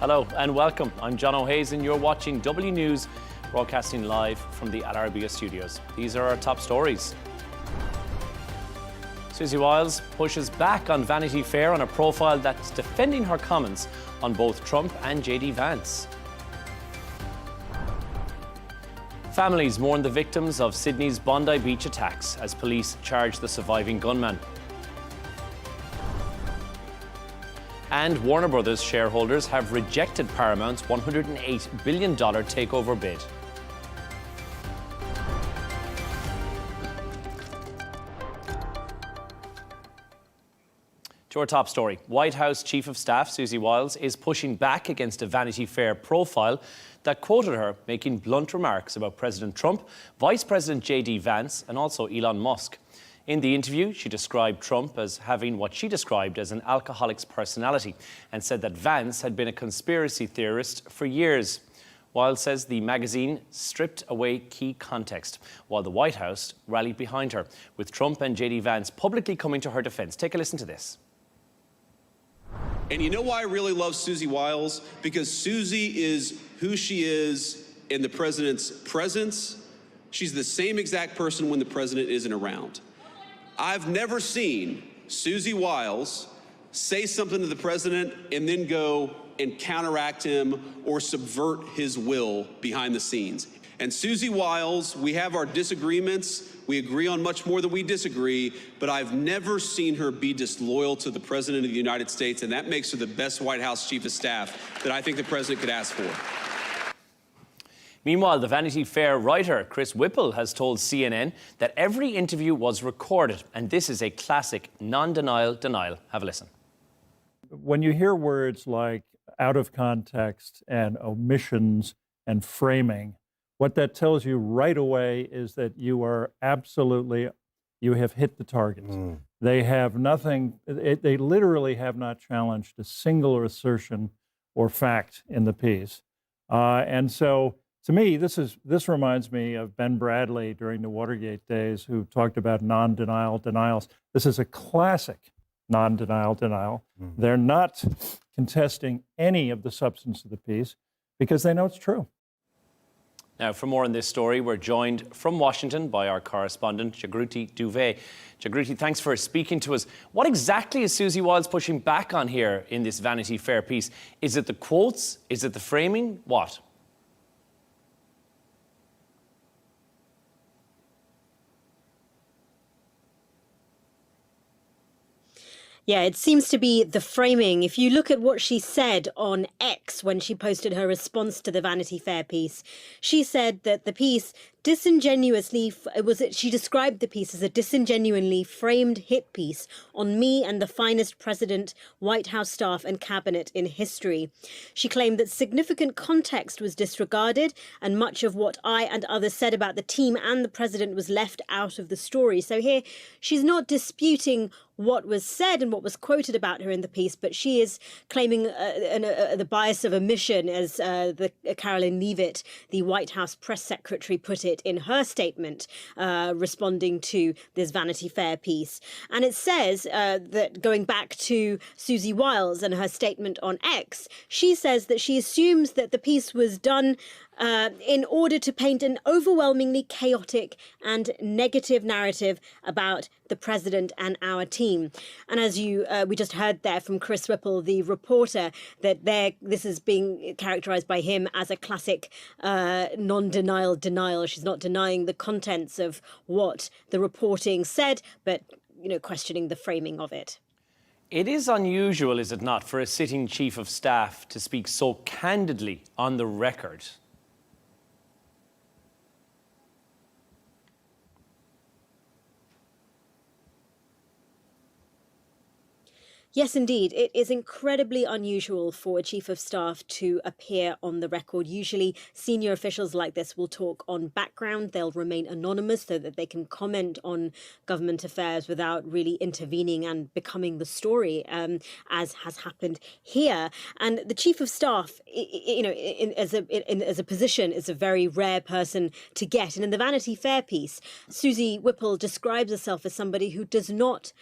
Hello and welcome. I'm Jono Hayes and you're watching W News, broadcasting live from the Arabiya studios. These are our top stories. Susie Wiles pushes back on Vanity Fair on a profile that's defending her comments on both Trump and JD Vance. Families mourn the victims of Sydney's Bondi Beach attacks as police charge the surviving gunman. And Warner Brothers shareholders have rejected Paramount's $108 billion takeover bid. To our top story, White House Chief of Staff Susie Wiles is pushing back against a Vanity Fair profile that quoted her making blunt remarks about President Trump, Vice President JD Vance and also Elon Musk. In the interview, she described Trump as having what she described as an alcoholic's personality and said that Vance had been a conspiracy theorist for years. Wiles says the magazine stripped away key context, while the White House rallied behind her, with Trump and JD Vance publicly coming to her defense. Take a listen to this. And you know why I really love Susie Wiles? Because Susie is who she is in the president's presence. She's the same exact person when the president isn't around. I've never seen Susie Wiles say something to the president and then go and counteract him or subvert his will behind the scenes. And Susie Wiles, we have our disagreements. We agree on much more than we disagree, but I've never seen her be disloyal to the President of the United States, and that makes her the best White House Chief of Staff that I think the President could ask for. Meanwhile, the Vanity Fair writer Chris Whipple has told CNN that every interview was recorded, and this is a classic non-denial denial. Have a listen. When you hear words like out of context and omissions and framing, what that tells you right away is that you have hit the target. They have nothing, they literally have not challenged a single assertion or fact in the piece. And so, to me, this reminds me of Ben Bradley during the Watergate days, who talked about non-denial denials. This is a classic non-denial denial. They're not contesting any of the substance of the piece because they know it's true. Now, for more on this story, we're joined from Washington by our correspondent, Jagruti Duvey. Jagruti, thanks for speaking to us. What exactly is Susie Wiles pushing back on here in this Vanity Fair piece? Is it the quotes? Is it the framing? What? Yeah, it seems to be the framing. If you look at what she said on X when she posted her response to the Vanity Fair piece, she said that the piece she described the piece as a disingenuously framed hit piece on me and the finest president, White House staff and cabinet in history. She claimed that significant context was disregarded and much of what I and others said about the team and the president was left out of the story. So here, she's not disputing what was said and what was quoted about her in the piece, but she is claiming the bias of omission, as Caroline Leavitt, the White House press secretary, put it in her statement responding to this Vanity Fair piece. And it says that, going back to Susie Wiles and her statement on X, she says that she assumes that the piece was done in order to paint an overwhelmingly chaotic and negative narrative about the president and our team. And as we just heard there from Chris Whipple, the reporter, that this is being characterized by him as a classic non-denial denial. She's not denying the contents of what the reporting said, but questioning the framing of it. It is unusual, is it not, for a sitting chief of staff to speak so candidly on the record? Yes, indeed. It is incredibly unusual for a chief of staff to appear on the record. Usually, senior officials like this will talk on background. They'll remain anonymous so that they can comment on government affairs without really intervening and becoming the story, as has happened here. And the chief of staff, as a position, is a very rare person to get. And in the Vanity Fair piece, Susie Whipple describes herself as somebody who does not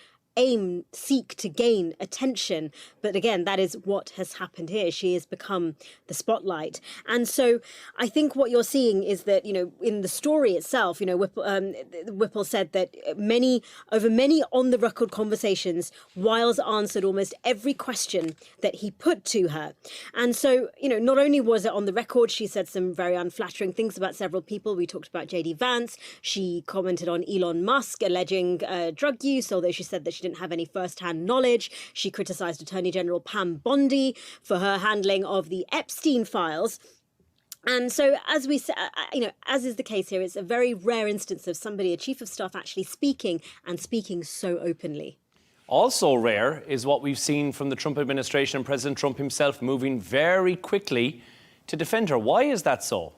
seek to gain attention. But again, that is what has happened here. She has become the spotlight. And so I think what you're seeing is that, in the story itself, Whipple said that over many on-the-record conversations, Wiles answered almost every question that he put to her. And so, not only was it on the record, she said some very unflattering things about several people. We talked about JD Vance. She commented on Elon Musk alleging drug use, although she said that she didn't have any first-hand knowledge. She criticized Attorney General Pam Bondi for her handling of the Epstein files. And so, as we say, as is the case here, it's a very rare instance of somebody, a chief of staff, actually speaking so openly. Also rare is what we've seen from the Trump administration and President Trump himself moving very quickly to defend her. Why is that so?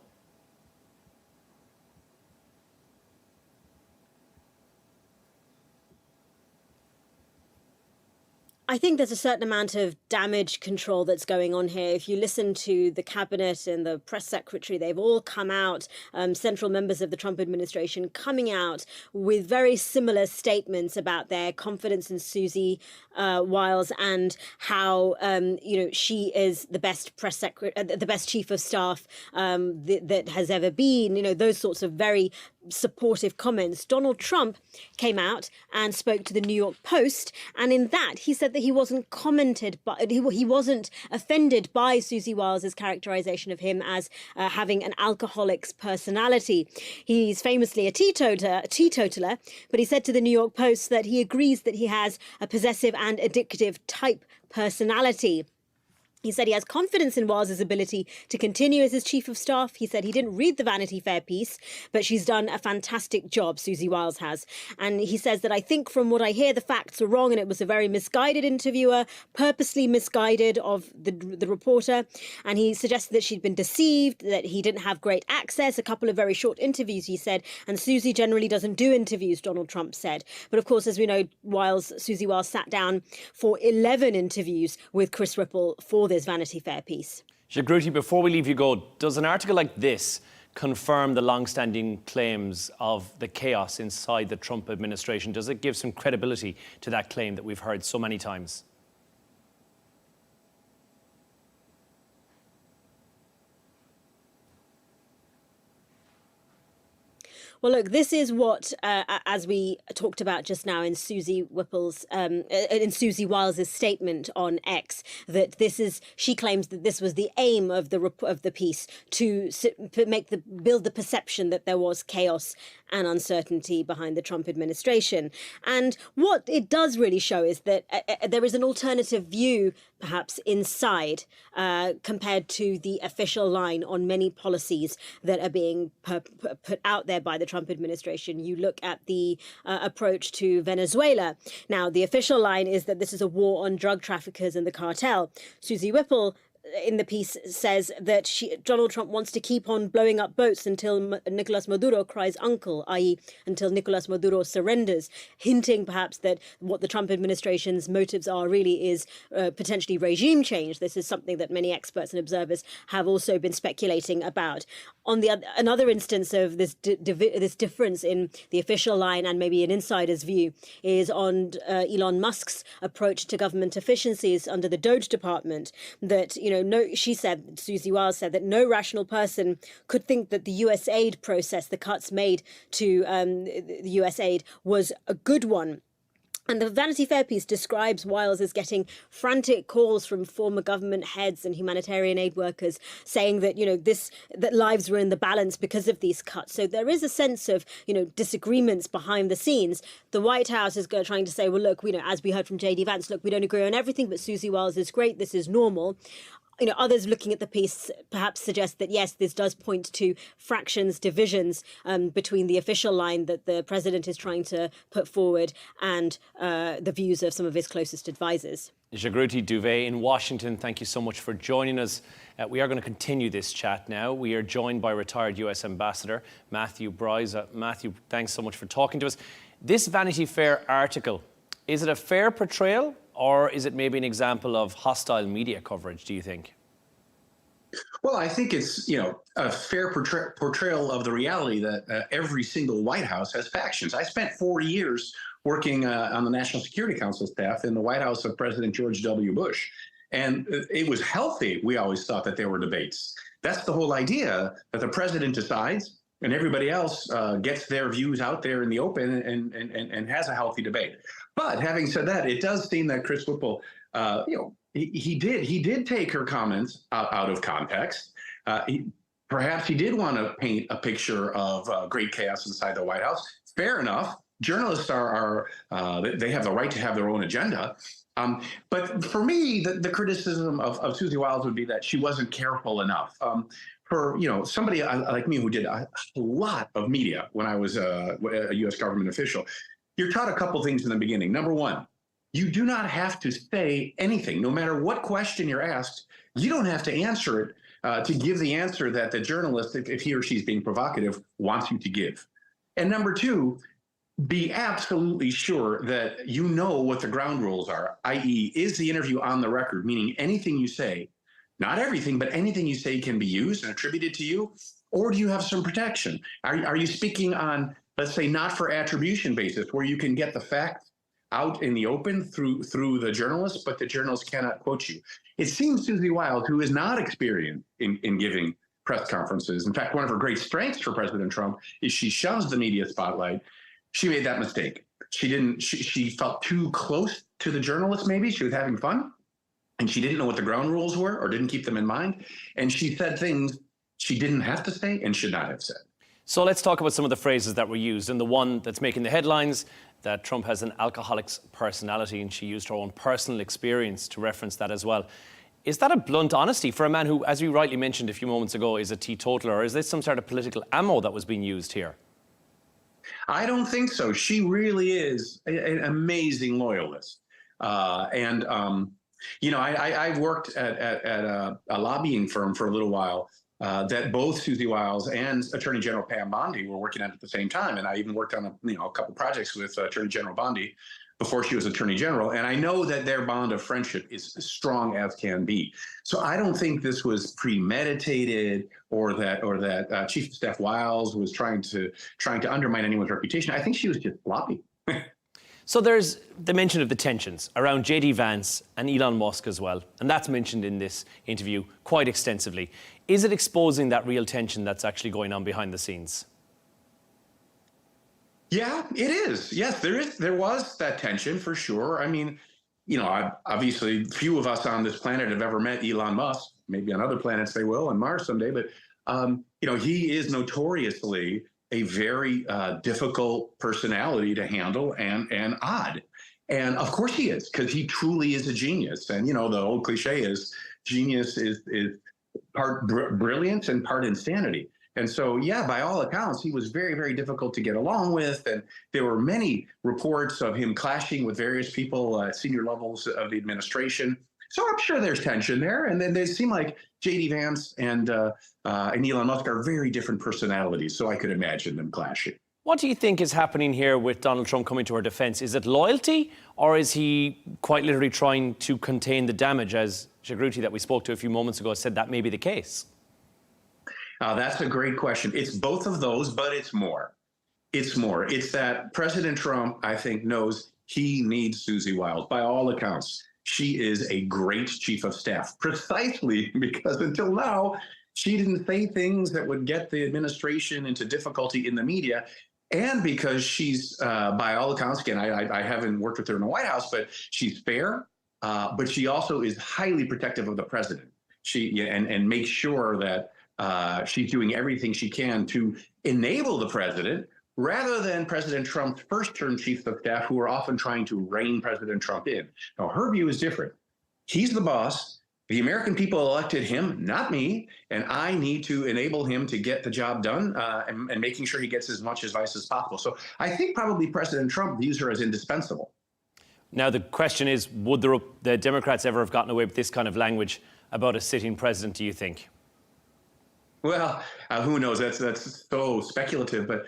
I think there's a certain amount of damage control that's going on here. If you listen to the cabinet and the press secretary, they've all come out, central members of the Trump administration coming out with very similar statements about their confidence in Susie Wiles and how, she is the best press secretary, the best chief of staff that has ever been, those sorts of very supportive comments. Donald Trump came out and spoke to the New York Post, and in that he said that he wasn't he wasn't offended by Susie Wiles' characterization of him as having an alcoholic's personality. He's famously a teetotaler, but he said to the New York Post that he agrees that he has a possessive and addictive type personality. He said he has confidence in Wiles' ability to continue as his chief of staff. He said he didn't read the Vanity Fair piece, but she's done a fantastic job, Susie Wiles has. And he says that I think from what I hear, the facts are wrong, and it was a very misguided interviewer, purposely misguided of the reporter. And he suggested that she'd been deceived, that he didn't have great access, a couple of very short interviews, he said. And Susie generally doesn't do interviews, Donald Trump said. But of course, as we know, Susie Wiles sat down for 11 interviews with Chris Ripple for this Vanity Fair piece. Jagruti, before we leave you go, does an article like this confirm the long-standing claims of the chaos inside the Trump administration? Does it give some credibility to that claim that we've heard so many times? Well, look, this is what, as we talked about just now in Susie Wiles' statement on X, that she claims that this was the aim of the piece to build the perception that there was chaos and uncertainty behind the Trump administration. And what it does really show is that there is an alternative view, perhaps, inside compared to the official line on many policies that are being put out there by the Trump administration. You look at the approach to Venezuela. Now, the official line is that this is a war on drug traffickers and the cartel. Susie Whipple in the piece says that Donald Trump wants to keep on blowing up boats until Nicolas Maduro cries uncle, i.e. until Nicolas Maduro surrenders, hinting perhaps that what the Trump administration's motives are really is potentially regime change. This is something that many experts and observers have also been speculating about. On the another instance of this difference in the official line and maybe an insider's view is on Elon Musk's approach to government efficiencies under the DOGE department. That Susie Wiles said that no rational person could think that the U.S. aid process, the cuts made to the U.S. aid, was a good one. And the Vanity Fair piece describes Wiles as getting frantic calls from former government heads and humanitarian aid workers saying that, that lives were in the balance because of these cuts. So there is a sense of, disagreements behind the scenes. The White House is trying to say, well, look, as we heard from JD Vance, look, we don't agree on everything, but Susie Wiles is great. This is normal. Others looking at the piece perhaps suggest that, yes, this does point to fractions, divisions between the official line that the president is trying to put forward and the views of some of his closest advisors. Jagruti Duvet in Washington, thank you so much for joining us. We are going to continue this chat now. We are joined by retired US Ambassador Matthew Bryza. Matthew, thanks so much for talking to us. This Vanity Fair article, is it a fair portrayal? Or is it maybe an example of hostile media coverage, do you think? Well, I think it's, a fair portrayal of the reality that every single White House has factions. I spent 40 years working on the National Security Council staff in the White House of President George W. Bush. And it was healthy. We always thought that there were debates. That's the whole idea, that the president decides and everybody else gets their views out there in the open and has a healthy debate. But having said that, it does seem that Chris Whipple, he did take her comments out of context. Perhaps he did want to paint a picture of great chaos inside the White House. Fair enough. Journalists they have the right to have their own agenda. But for me, the criticism of Susie Wiles would be that she wasn't careful enough. For somebody like me who did a lot of media when I was a U.S. government official, you're taught a couple things in the beginning. Number one, you do not have to say anything, no matter what question you're asked. You don't have to answer it to give the answer that the journalist, if he or she's being provocative, wants you to give. And number two, be absolutely sure that you know what the ground rules are, i.e., is the interview on the record, meaning anything you say, not everything, but anything you say can be used and attributed to you, or do you have some protection? Are you speaking on, let's say, not for attribution basis, where you can get the facts out in the open through the journalist, but the journalist cannot quote you? It seems Susie Wiles, who is not experienced in giving press conferences, in fact, one of her great strengths for President Trump is she shuns the media spotlight. She made that mistake. She felt too close to the journalist, maybe. She was having fun, and she didn't know what the ground rules were or didn't keep them in mind. And she said things she didn't have to say and should not have said. So let's talk about some of the phrases that were used. And the one that's making the headlines, that Trump has an alcoholic's personality, and she used her own personal experience to reference that as well. Is that a blunt honesty for a man who, as you rightly mentioned a few moments ago, is a teetotaler, or is this some sort of political ammo that was being used here? I don't think so. She really is an amazing loyalist. I worked at a lobbying firm for a little while that both Susie Wiles and Attorney General Pam Bondi were working at the same time. And I even worked on a couple projects with Attorney General Bondi before she was Attorney General. And I know that their bond of friendship is as strong as can be. So I don't think this was premeditated or that Chief of Staff Wiles was trying to undermine anyone's reputation. I think she was just sloppy. So there's the mention of the tensions around JD Vance and Elon Musk as well. And that's mentioned in this interview quite extensively. Is it exposing that real tension that's actually going on behind the scenes? Yeah, it is. Yes, there was that tension for sure. I mean, obviously few of us on this planet have ever met Elon Musk. Maybe on other planets they will, on Mars someday. But, he is notoriously a very difficult personality to handle and odd. And of course he is, because he truly is a genius. And, the old cliche is genius is part brilliance and part insanity. And so, yeah, by all accounts, he was very, very difficult to get along with. And there were many reports of him clashing with various people at senior levels of the administration. So I'm sure there's tension there. And then they seem like JD Vance and Elon Musk are very different personalities. So I could imagine them clashing. What do you think is happening here with Donald Trump coming to her defense? Is it loyalty, or is he quite literally trying to contain the damage, as Jagruti, that we spoke to a few moments ago, said that may be the case? That's a great question. It's both of those, but it's more. It's more. It's that President Trump, I think, knows he needs Susie Wiles. By all accounts, she is a great chief of staff, precisely because until now, she didn't say things that would get the administration into difficulty in the media. And because she's, by all accounts, again, I haven't worked with her in the White House, but she's fair, but she also is highly protective of the president. And makes sure that she's doing everything she can to enable the president, rather than President Trump's first-term chiefs of staff, who are often trying to rein President Trump in. Now, her view is different. He's the boss. The American people elected him, not me, and I need to enable him to get the job done and making sure he gets as much advice as possible. So I think probably President Trump views her as indispensable. Now, the question is, would the Democrats ever have gotten away with this kind of language about a sitting president, do you think? Well, who knows? That's so speculative. But,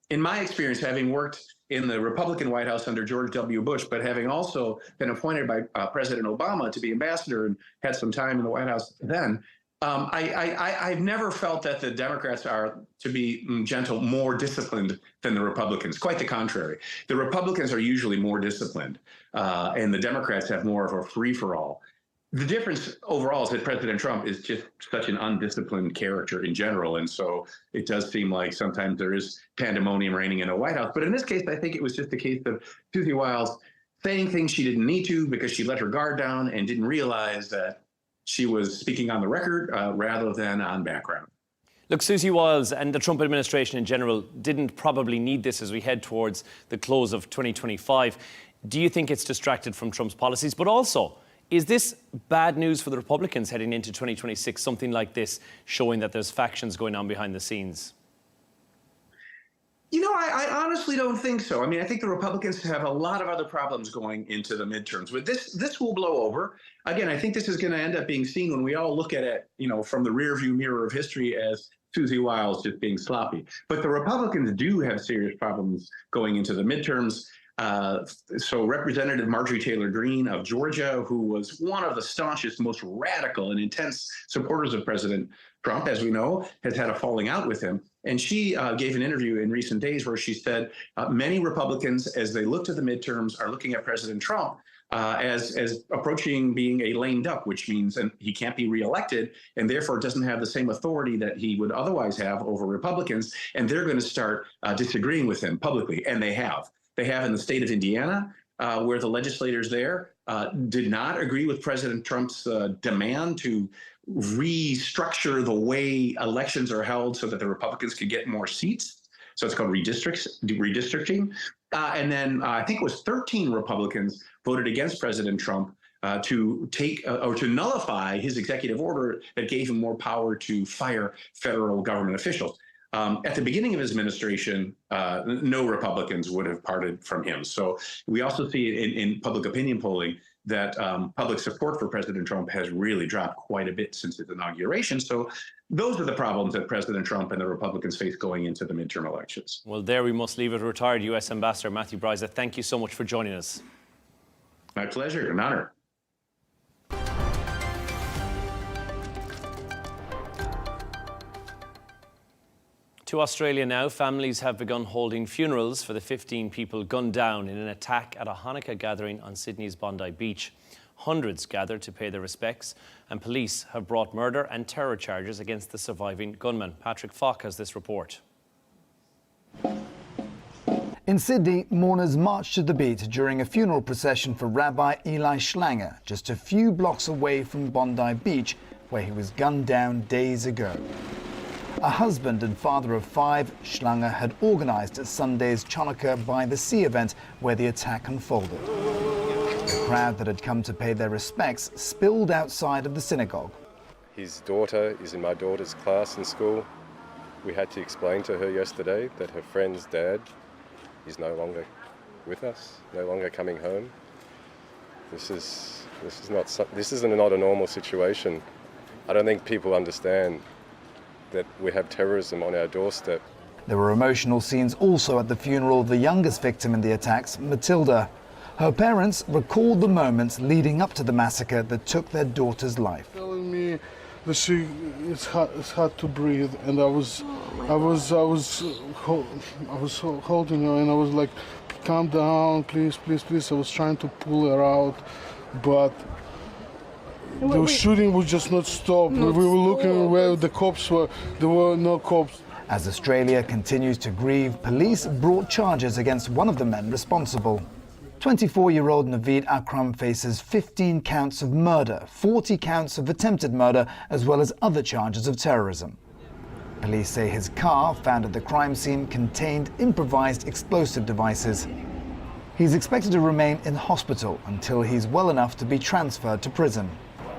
in my experience, having worked in the Republican White House under George W. Bush, but having also been appointed by President Obama to be ambassador and had some time in the White House then, I've never felt that the Democrats are, to be gentle, more disciplined than the Republicans. Quite the contrary. The Republicans are usually more disciplined, and the Democrats have more of a free-for-all. The difference overall is that President Trump is just such an undisciplined character in general, and so it does seem like sometimes there is pandemonium reigning in the White House. But in this case, I think it was just a case of Susie Wiles saying things she didn't need to because she let her guard down and didn't realize that she was speaking on the record rather than on background. Look, Susie Wiles and the Trump administration in general didn't probably need this as we head towards the close of 2025. Do you think it's distracted from Trump's policies? But also, is this bad news for the Republicans heading into 2026, something like this, showing that there's factions going on behind the scenes? You know, I honestly don't think so. I mean, I think the Republicans have a lot of other problems going into the midterms. But this will blow over. Again, I think this is going to end up being seen when we all look at it, you know, from the rearview mirror of history as Susie Wiles just being sloppy. But the Republicans do have serious problems going into the midterms. So Representative Marjorie Taylor Greene of Georgia, who was one of the staunchest, most radical and intense supporters of President Trump, as we know, has had a falling out with him. And she gave an interview in recent days where she said many Republicans, as they look to the midterms, are looking at President Trump as approaching being a lame duck, which means he can't be reelected and therefore doesn't have the same authority that he would otherwise have over Republicans. And they're going to start disagreeing with him publicly. And they have. They have in the state of Indiana, where the legislators there did not agree with President Trump's demand to restructure the way elections are held so that the Republicans could get more seats. So it's called redistricting. And then I think it was 13 Republicans voted against President Trump to take or to nullify his executive order that gave him more power to fire federal government officials. At the beginning of his administration, no Republicans would have parted from him. So we also see in public opinion polling that public support for President Trump has really dropped quite a bit since his inauguration. So those are the problems that President Trump and the Republicans face going into the midterm elections. Well, there we must leave it. Retired U.S. Ambassador Matthew Bryza, thank you so much for joining us. My pleasure, an honor. To Australia now, families have begun holding funerals for the 15 people gunned down in an attack at a Hanukkah gathering on Sydney's Bondi Beach. Hundreds gathered to pay their respects, and police have brought murder and terror charges against the surviving gunman. Patrick Falk has this report. In Sydney, mourners marched to the beat during a funeral procession for Rabbi Eli Schlanger, just a few blocks away from Bondi Beach, where he was gunned down days ago. A husband and father of 5, Schlanger had organised Sunday's Chanukah by the Sea event where the attack unfolded. The crowd that had come to pay their respects spilled outside of the synagogue. His daughter is in my daughter's class in school. We had to explain to her yesterday that her friend's dad is no longer with us, no longer coming home. This is not a normal situation. I don't think people understand that we have terrorism on our doorstep. There were emotional scenes also at the funeral of the youngest victim in the attacks, Matilda. Her parents recalled the moments leading up to the massacre that took their daughter's life. Telling me that it's hard to breathe, and I was holding her, and I was like, calm down, please, please, please. I was trying to pull her out, but the shooting would just not stop. We were looking where the cops were. There were no cops. As Australia continues to grieve, police brought charges against one of the men responsible. 24-year-old Naveed Akram faces 15 counts of murder, 40 counts of attempted murder, as well as other charges of terrorism. Police say his car, found at the crime scene, contained improvised explosive devices. He's expected to remain in hospital until he's well enough to be transferred to prison.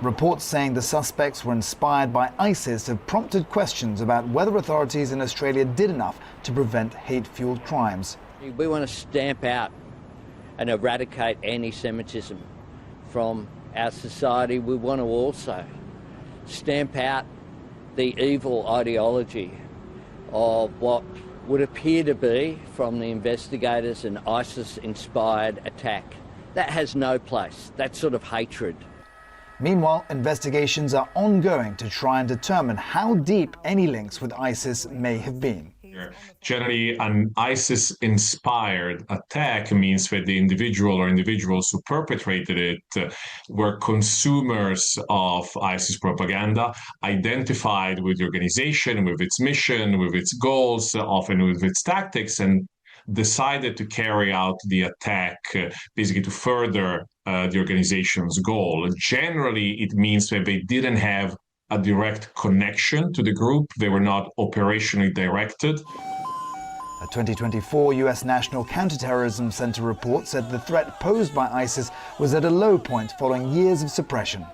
Reports saying the suspects were inspired by ISIS have prompted questions about whether authorities in Australia did enough to prevent hate-fueled crimes. We want to stamp out and eradicate anti-Semitism from our society. We want to also stamp out the evil ideology of what would appear to be, from the investigators, an ISIS-inspired attack. That has no place, that sort of hatred. Meanwhile, investigations are ongoing to try and determine how deep any links with ISIS may have been. Generally, an ISIS-inspired attack means that the individual or individuals who perpetrated it were consumers of ISIS propaganda, identified with the organization, with its mission, with its goals, often with its tactics, and decided to carry out the attack basically to further the organization's goal. Generally, it means that they didn't have a direct connection to the group. They were not operationally directed. A 2024 US National Counterterrorism Center report said the threat posed by ISIS was at a low point following years of suppression.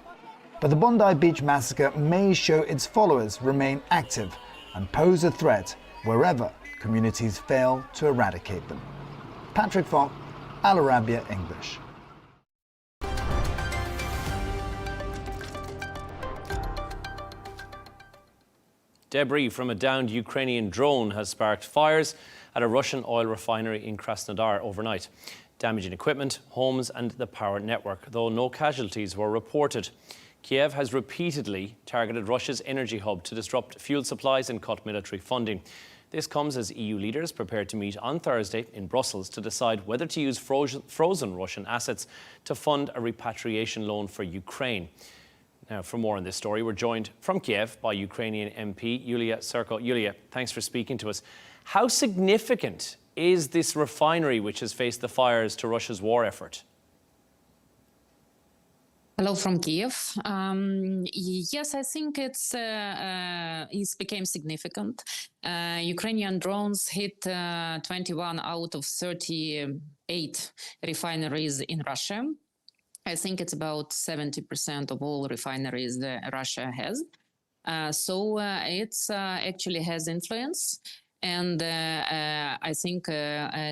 But the Bondi Beach massacre may show its followers remain active and pose a threat wherever communities fail to eradicate them. Patrick Falk, Arabiya English. Debris from a downed Ukrainian drone has sparked fires at a Russian oil refinery in Krasnodar overnight, damaging equipment, homes and the power network, though no casualties were reported. Kiev has repeatedly targeted Russia's energy hub to disrupt fuel supplies and cut military funding. This comes as EU leaders prepare to meet on Thursday in Brussels to decide whether to use frozen Russian assets to fund a repatriation loan for Ukraine. Now, for more on this story, we're joined from Kiev by Ukrainian MP Yulia Surko. Yulia, thanks for speaking to us. How significant is this refinery which has faced the fires to Russia's war effort? Hello from Kiev. Yes, I think it became significant. Ukrainian drones hit 21 out of 38 refineries in Russia. I think it's about 70% of all refineries that Russia has. So it actually has influence. And I think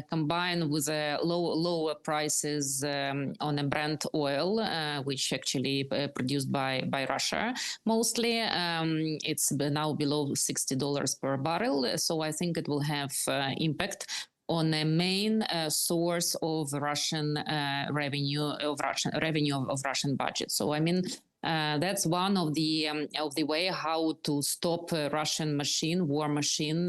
combined with lower prices on a Brent oil, which actually produced by Russia, mostly it's now below $60 per barrel. So I think it will have impact on a main source of Russian revenue of Russian budget. So I mean, that's one of the way how to stop a Russian war machine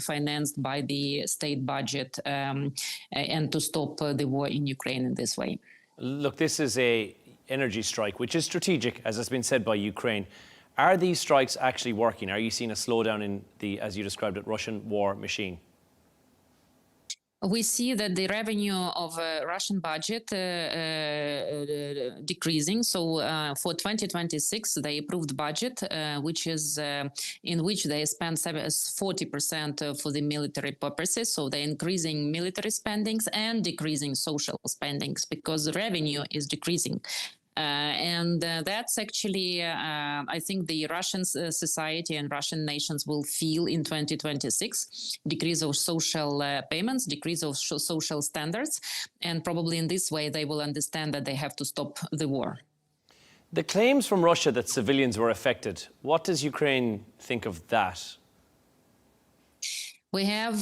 financed by the state budget, and to stop the war in Ukraine in this way. Look, this is a energy strike, which is strategic, as has been said by Ukraine. Are these strikes actually working? Are you seeing a slowdown in the, as you described it, Russian war machine? We see that the revenue of Russian budget decreasing. So for 2026, they approved budget, which is in which they spend 40% for the military purposes. So they're increasing military spendings and decreasing social spendings because the revenue is decreasing. And that's actually, I think the Russian society and Russian nations will feel in 2026, decrease of social payments, decrease of social standards, and probably in this way they will understand that they have to stop the war. The claims from Russia that civilians were affected, what does Ukraine think of that? We have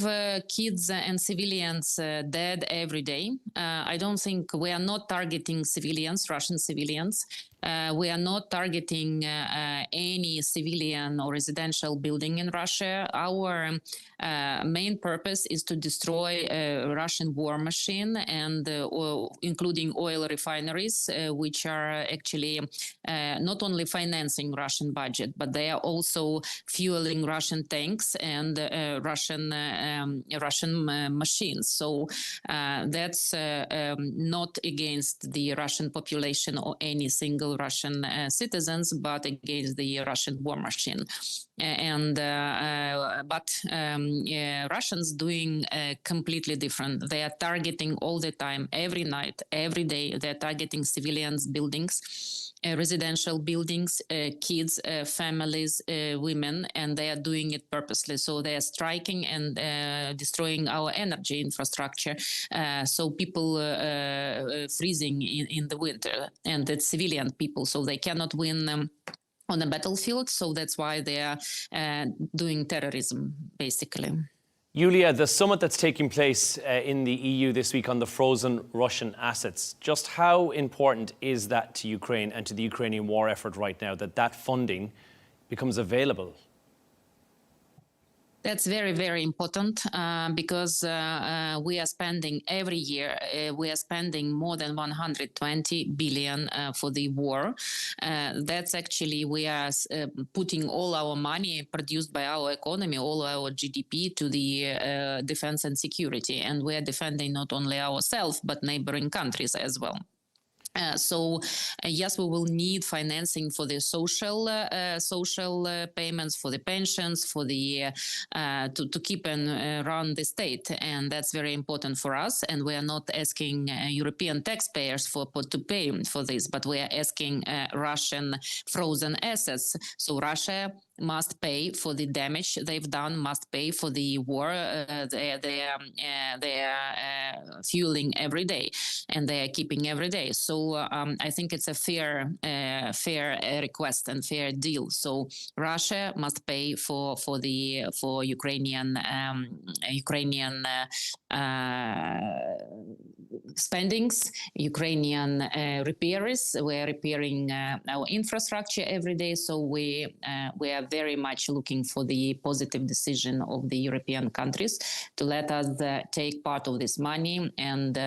kids and civilians dead every day. I don't think we are not targeting civilians, Russian civilians. We are not targeting any civilian or residential building in Russia. Our main purpose is to destroy a Russian war machine, and including oil refineries, which are actually not only financing Russian budget, but they are also fueling Russian tanks and Russian machines. So that's not against the Russian population or any single Russian citizens, but against the Russian war machine. And Russians doing completely different. They are targeting all the time, every night, every day. They're targeting civilians, buildings, residential buildings, kids, families, women, and they are doing it purposely. So they are striking and destroying our energy infrastructure. So people freezing in the winter, and it's civilian people, so they cannot win on a battlefield. So that's why they are doing terrorism, basically. Yulia, the summit that's taking place in the EU this week on the frozen Russian assets, just how important is that to Ukraine and to the Ukrainian war effort right now, that funding becomes available? That's very, very important because we are spending every year, we are spending more than 120 billion for the war. That's actually, we are putting all our money produced by our economy, all our GDP to the defense and security. And we are defending not only ourselves, but neighboring countries as well. Yes, we will need financing for the social payments, for the pensions, for the to keep and run the state, and that's very important for us. And we are not asking European taxpayers to pay for this, but we are asking Russian frozen assets. So Russia must pay for the damage they've done, must pay for the war they are fueling every day, and they are keeping every day. So I think it's a fair request and fair deal. So Russia must pay for Ukrainian spendings, Ukrainian repairs. We are repairing our infrastructure every day. So we are very much looking for the positive decision of the European countries to let us take part of this money and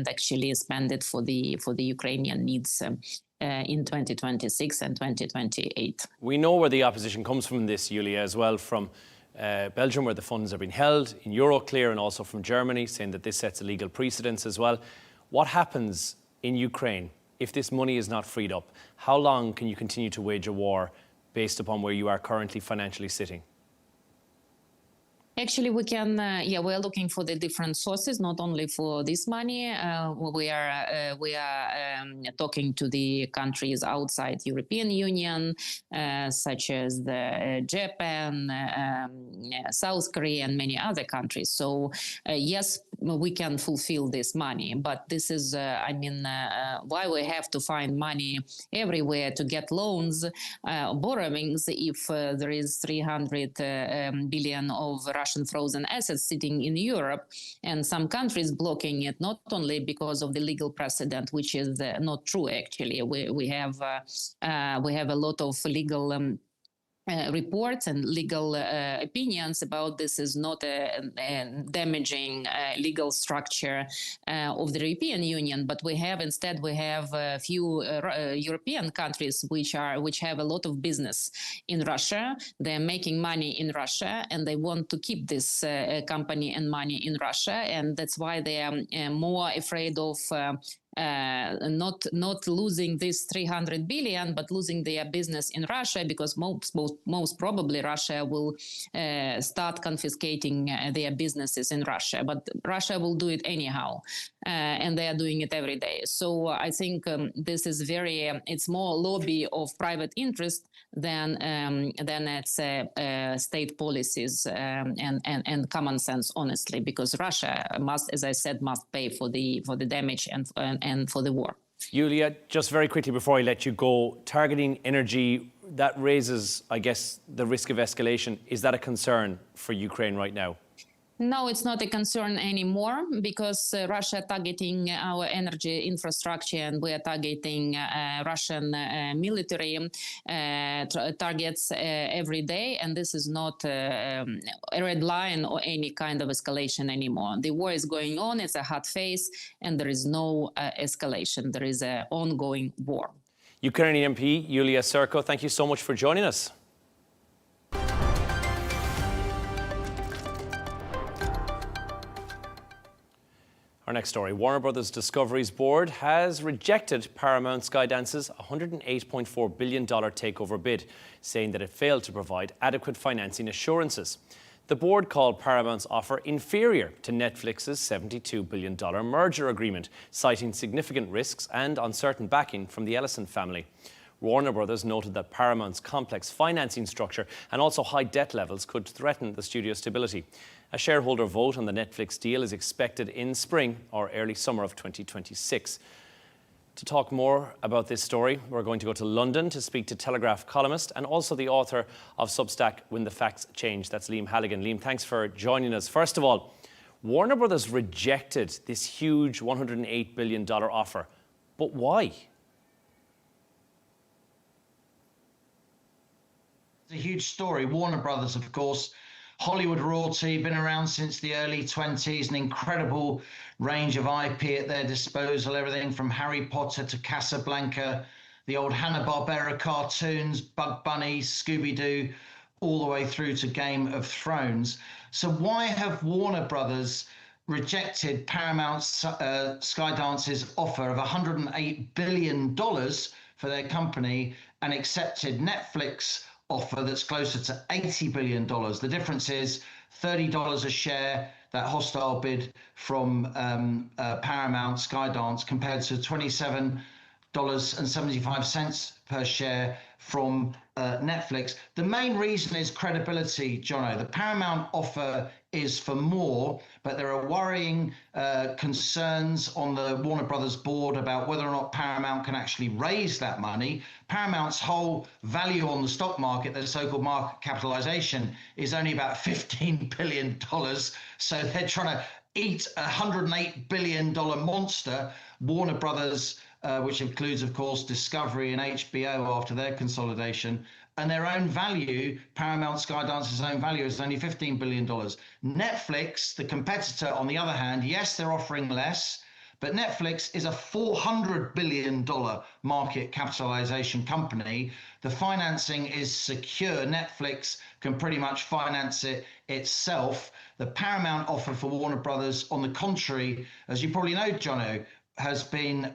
actually spend it for the Ukrainian needs in 2026 and 2028. We know where the opposition comes from this, Yulia, as well, from Belgium, where the funds are being held, in Euroclear, and also from Germany, saying that this sets a legal precedence as well. What happens in Ukraine if this money is not freed up? How long can you continue to wage a war based upon where you are currently financially sitting? Actually, we can, we're looking for the different sources, not only for this money. We are talking to the countries outside European Union, such as Japan, South Korea, and many other countries. So yes, we can fulfill this money, but this is, why we have to find money everywhere to get loans, borrowings, if there is 300 billion of Russian frozen assets sitting in Europe, and some countries blocking it, not only because of the legal precedent, which is not true. Actually, we have a lot of legal reports and legal opinions about this is not a damaging legal structure of the European Union, but we have a few European countries which have a lot of business in Russia. They're making money in Russia, and they want to keep this company and money in Russia, and that's why they are more afraid of not losing this 300 billion, but losing their business in Russia, because most probably Russia will start confiscating their businesses in Russia. But Russia will do it anyhow, and they are doing it every day. So I think this is it's more lobby of private interest than it's state policies and common sense, honestly, because Russia must, as I said, must pay for the damage and for the war. Yulia, just very quickly before I let you go, targeting energy, that raises, I guess, the risk of escalation. Is that a concern for Ukraine right now? No, it's not a concern anymore, because Russia targeting our energy infrastructure, and we are targeting Russian military targets every day. And this is not a red line or any kind of escalation anymore. The war is going on. It's a hot phase, and there is no escalation. There is an ongoing war. Ukrainian MP Yulia Serko, thank you so much for joining us. Our next story, Warner Brothers Discovery's board has rejected Paramount Skydance's $108.4 billion takeover bid, saying that it failed to provide adequate financing assurances. The board called Paramount's offer inferior to Netflix's $72 billion merger agreement, citing significant risks and uncertain backing from the Ellison family. Warner Brothers noted that Paramount's complex financing structure and also high debt levels could threaten the studio's stability. A shareholder vote on the Netflix deal is expected in spring or early summer of 2026. To talk more about this story, we're going to go to London to speak to Telegraph columnist and also the author of Substack When the Facts Change. That's Liam Halligan. Liam, thanks for joining us. First of all, Warner Brothers rejected this huge $108 billion offer. But why? It's a huge story. Warner Brothers, of course, Hollywood royalty, been around since the early 20s, an incredible range of IP at their disposal, everything from Harry Potter to Casablanca, the old Hanna-Barbera cartoons, Bug Bunny, Scooby-Doo, all the way through to Game of Thrones. So why have Warner Brothers rejected Paramount Skydance's offer of $108 billion for their company and accepted Netflix offer that's closer to $80 billion. The difference is $30 a share, that hostile bid from Paramount Skydance, compared to $27.75 per share from Netflix. The main reason is credibility, Jono. The Paramount offer is for more, but there are worrying concerns on the Warner Brothers board about whether or not Paramount can actually raise that money. Paramount's whole value on the stock market, the so-called market capitalization, is only about $15 billion. So they're trying to eat a $108 billion monster. Warner Brothers, which includes, of course, Discovery and HBO after their consolidation, and their own value, Paramount Skydance's own value, is only $15 billion. Netflix, the competitor, on the other hand, yes, they're offering less, but Netflix is a $400 billion market capitalization company. The financing is secure. Netflix can pretty much finance it itself. The Paramount offer for Warner Brothers, on the contrary, as you probably know, Jono, has been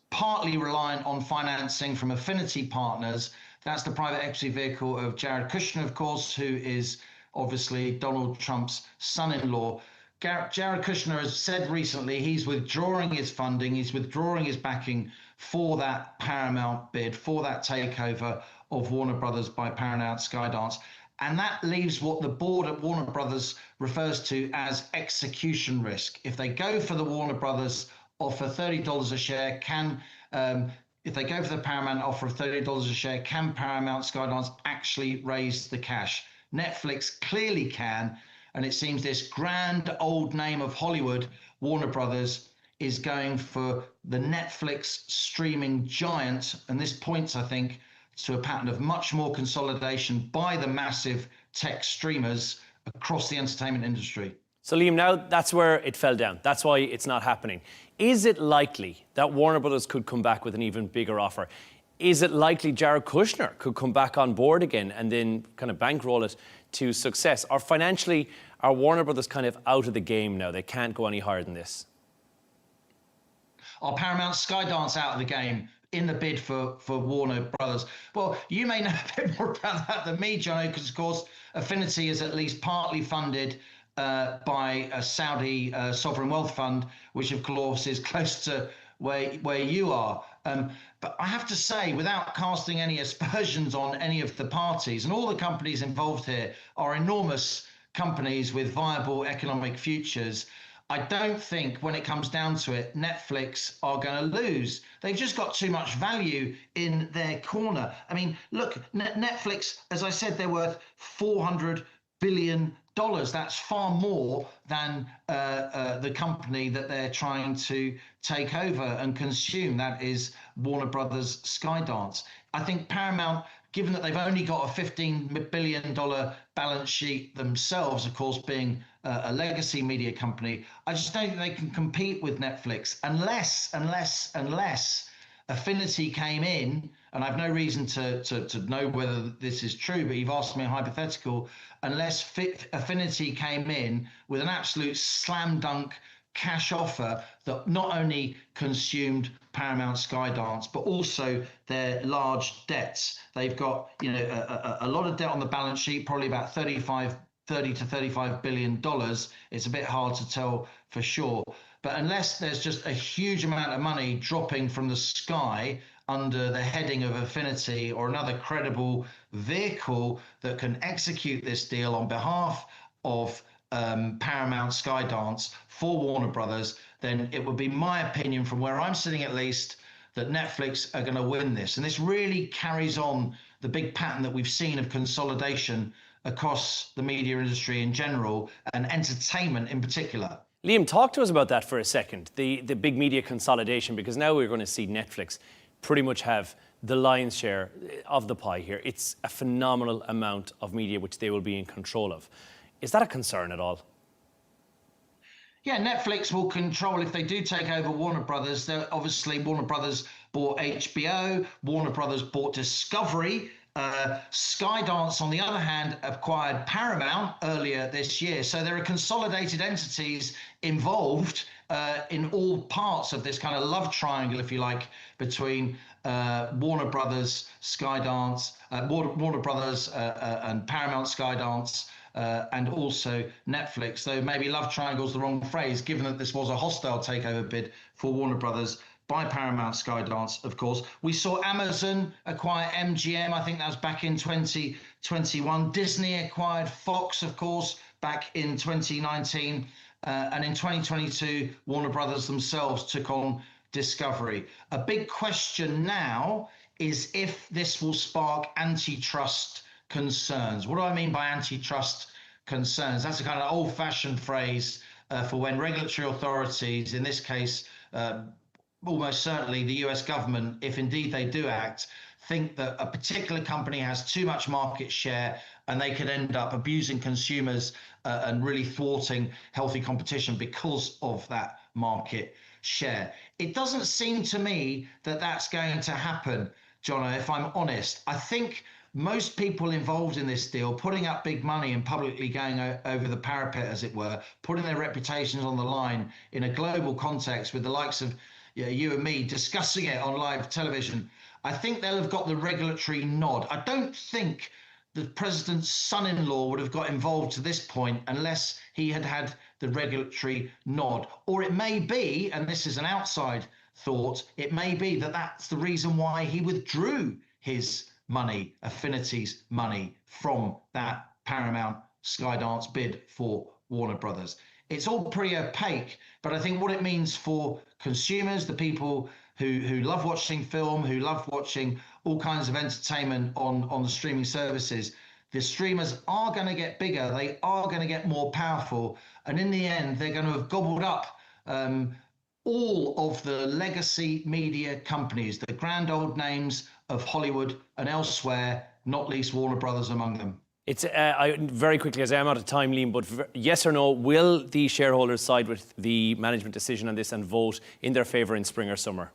partly reliant on financing from Affinity Partners. That's the private equity vehicle of Jared Kushner, of course, who is obviously Donald Trump's son-in-law. Jared Kushner has said recently he's withdrawing his funding, he's withdrawing his backing for that Paramount bid, for that takeover of Warner Brothers by Paramount Skydance. And that leaves what the board at Warner Brothers refers to as execution risk. If they go for the Warner Brothers offer $30 a share, if they go for the Paramount offer of $30 a share, can Paramount Skydance actually raise the cash? Netflix clearly can, and it seems this grand old name of Hollywood, Warner Brothers, is going for the Netflix streaming giant, and this points, I think, to a pattern of much more consolidation by the massive tech streamers across the entertainment industry. So Liam, now that's where it fell down. That's why it's not happening. Is it likely that Warner Brothers could come back with an even bigger offer? Is it likely Jared Kushner could come back on board again and then kind of bankroll it to success? Or financially, are Warner Brothers kind of out of the game now? They can't go any higher than this. Are Paramount Skydance out of the game in the bid for Warner Brothers? Well, you may know a bit more about that than me, Jono, because of course Affinity is at least partly funded by a Saudi sovereign wealth fund, which of course is close to where you are. But I have to say, without casting any aspersions on any of the parties, and all the companies involved here are enormous companies with viable economic futures, I don't think when it comes down to it, Netflix are going to lose. They've just got too much value in their corner. I mean, look, Netflix, as I said, they're worth $400 billion. That's far more than the company that they're trying to take over and consume. That is Warner Brothers Skydance. I think Paramount, given that they've only got a $15 billion balance sheet themselves, of course, being a legacy media company, I just don't think they can compete with Netflix unless Affinity came in, and I've no reason to know whether this is true, but you've asked me a hypothetical, unless Affinity came in with an absolute slam dunk cash offer that not only consumed Paramount Skydance, but also their large debts. They've got, a lot of debt on the balance sheet, probably about $30 to $35 billion. It's a bit hard to tell for sure. But unless there's just a huge amount of money dropping from the sky under the heading of Affinity or another credible vehicle that can execute this deal on behalf of Paramount Skydance for Warner Brothers, then it would be my opinion, from where I'm sitting at least, that Netflix are going to win this. And this really carries on the big pattern that we've seen of consolidation across the media industry in general and entertainment in particular. Liam, talk to us about that for a second, the big media consolidation, because now we're going to see Netflix pretty much have the lion's share of the pie here. It's a phenomenal amount of media which they will be in control of. Is that a concern at all? Yeah, Netflix will control, if they do take over Warner Brothers. Obviously, Warner Brothers bought HBO, Warner Brothers bought Discovery. Skydance, on the other hand, acquired Paramount earlier this year. So there are consolidated entities involved in all parts of this kind of love triangle, if you like, between Warner Brothers, Skydance, Warner Brothers and Paramount Skydance, and also Netflix. Though maybe love triangle is the wrong phrase, given that this was a hostile takeover bid for Warner Brothers by Paramount Skydance, of course. We saw Amazon acquire MGM, I think that was back in 2021. Disney acquired Fox, of course, back in 2019. And in 2022, Warner Brothers themselves took on Discovery. A big question now is if this will spark antitrust concerns. What do I mean by antitrust concerns? That's a kind of old-fashioned phrase for when regulatory authorities, in this case, almost certainly the US government, if indeed they do act, think that a particular company has too much market share and they could end up abusing consumers and really thwarting healthy competition because of that market share. It doesn't seem to me that that's going to happen, Jono, if I'm honest. I think most people involved in this deal, putting up big money and publicly going over the parapet, as it were, putting their reputations on the line in a global context with the likes of you and me discussing it on live television, I think they'll have got the regulatory nod. I don't think the president's son-in-law would have got involved to this point unless he had had the regulatory nod. Or it may be, and this is an outside thought, it may be that that's the reason why he withdrew his money, Affinity's money, from that Paramount Skydance bid for Warner Brothers. It's all pretty opaque, but I think what it means for consumers, the people who love watching film, who love watching all kinds of entertainment on the streaming services, the streamers are going to get bigger, they are going to get more powerful, and in the end, they're going to have gobbled up all of the legacy media companies, the grand old names of Hollywood and elsewhere, not least Warner Brothers among them. It's very quickly, as I am out of time, Liam, but yes or no, will the shareholders side with the management decision on this and vote in their favour in spring or summer?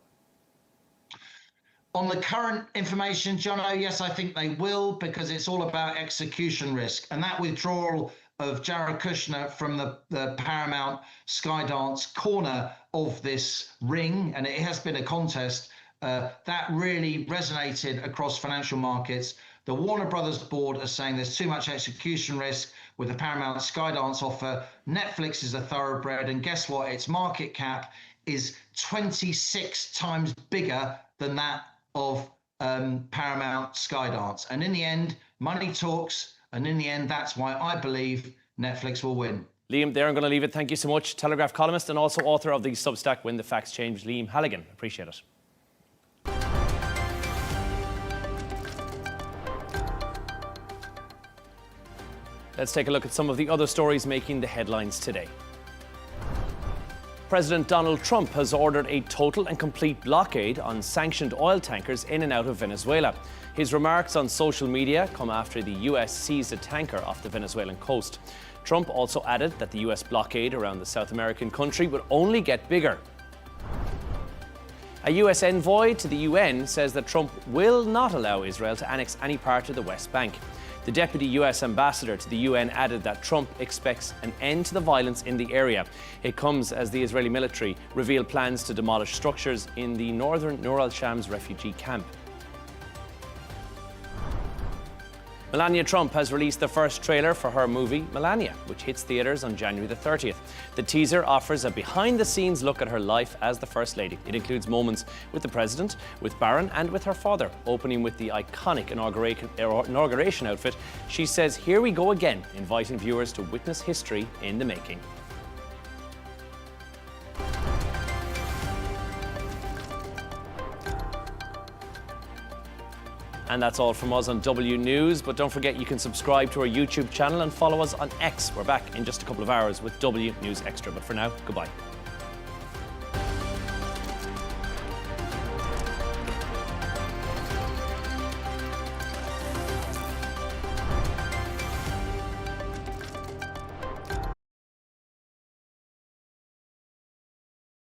On the current information, Jono, yes, I think they will, because it's all about execution risk. And that withdrawal of Jared Kushner from the Paramount Skydance corner of this ring, and it has been a contest, that really resonated across financial markets. The Warner Brothers board are saying there's too much execution risk with the Paramount Skydance offer. Netflix is a thoroughbred, and guess what? Its market cap is 26 times bigger than that of Paramount Skydance. And in the end, money talks, and in the end, that's why I believe Netflix will win. Liam, there I'm going to leave it. Thank you so much. Telegraph columnist and also author of the Substack When the Facts Change, Liam Halligan. Appreciate it. Let's take a look at some of the other stories making the headlines today. President Donald Trump has ordered a total and complete blockade on sanctioned oil tankers in and out of Venezuela. His remarks on social media come after the US seized a tanker off the Venezuelan coast. Trump also added that the US blockade around the South American country would only get bigger. A US envoy to the UN says that Trump will not allow Israel to annex any part of the West Bank. The deputy US ambassador to the UN added that Trump expects an end to the violence in the area. It comes as the Israeli military revealed plans to demolish structures in the northern Nur al-Shams refugee camp. Melania Trump has released the first trailer for her movie, Melania, which hits theatres on January the 30th. The teaser offers a behind-the-scenes look at her life as the First Lady. It includes moments with the President, with Barron and with her father, opening with the iconic inauguration outfit. She says, "Here we go again," inviting viewers to witness history in the making. And that's all from us on W News. But don't forget, you can subscribe to our YouTube channel and follow us on X. We're back in just a couple of hours with W News Extra. But for now, goodbye.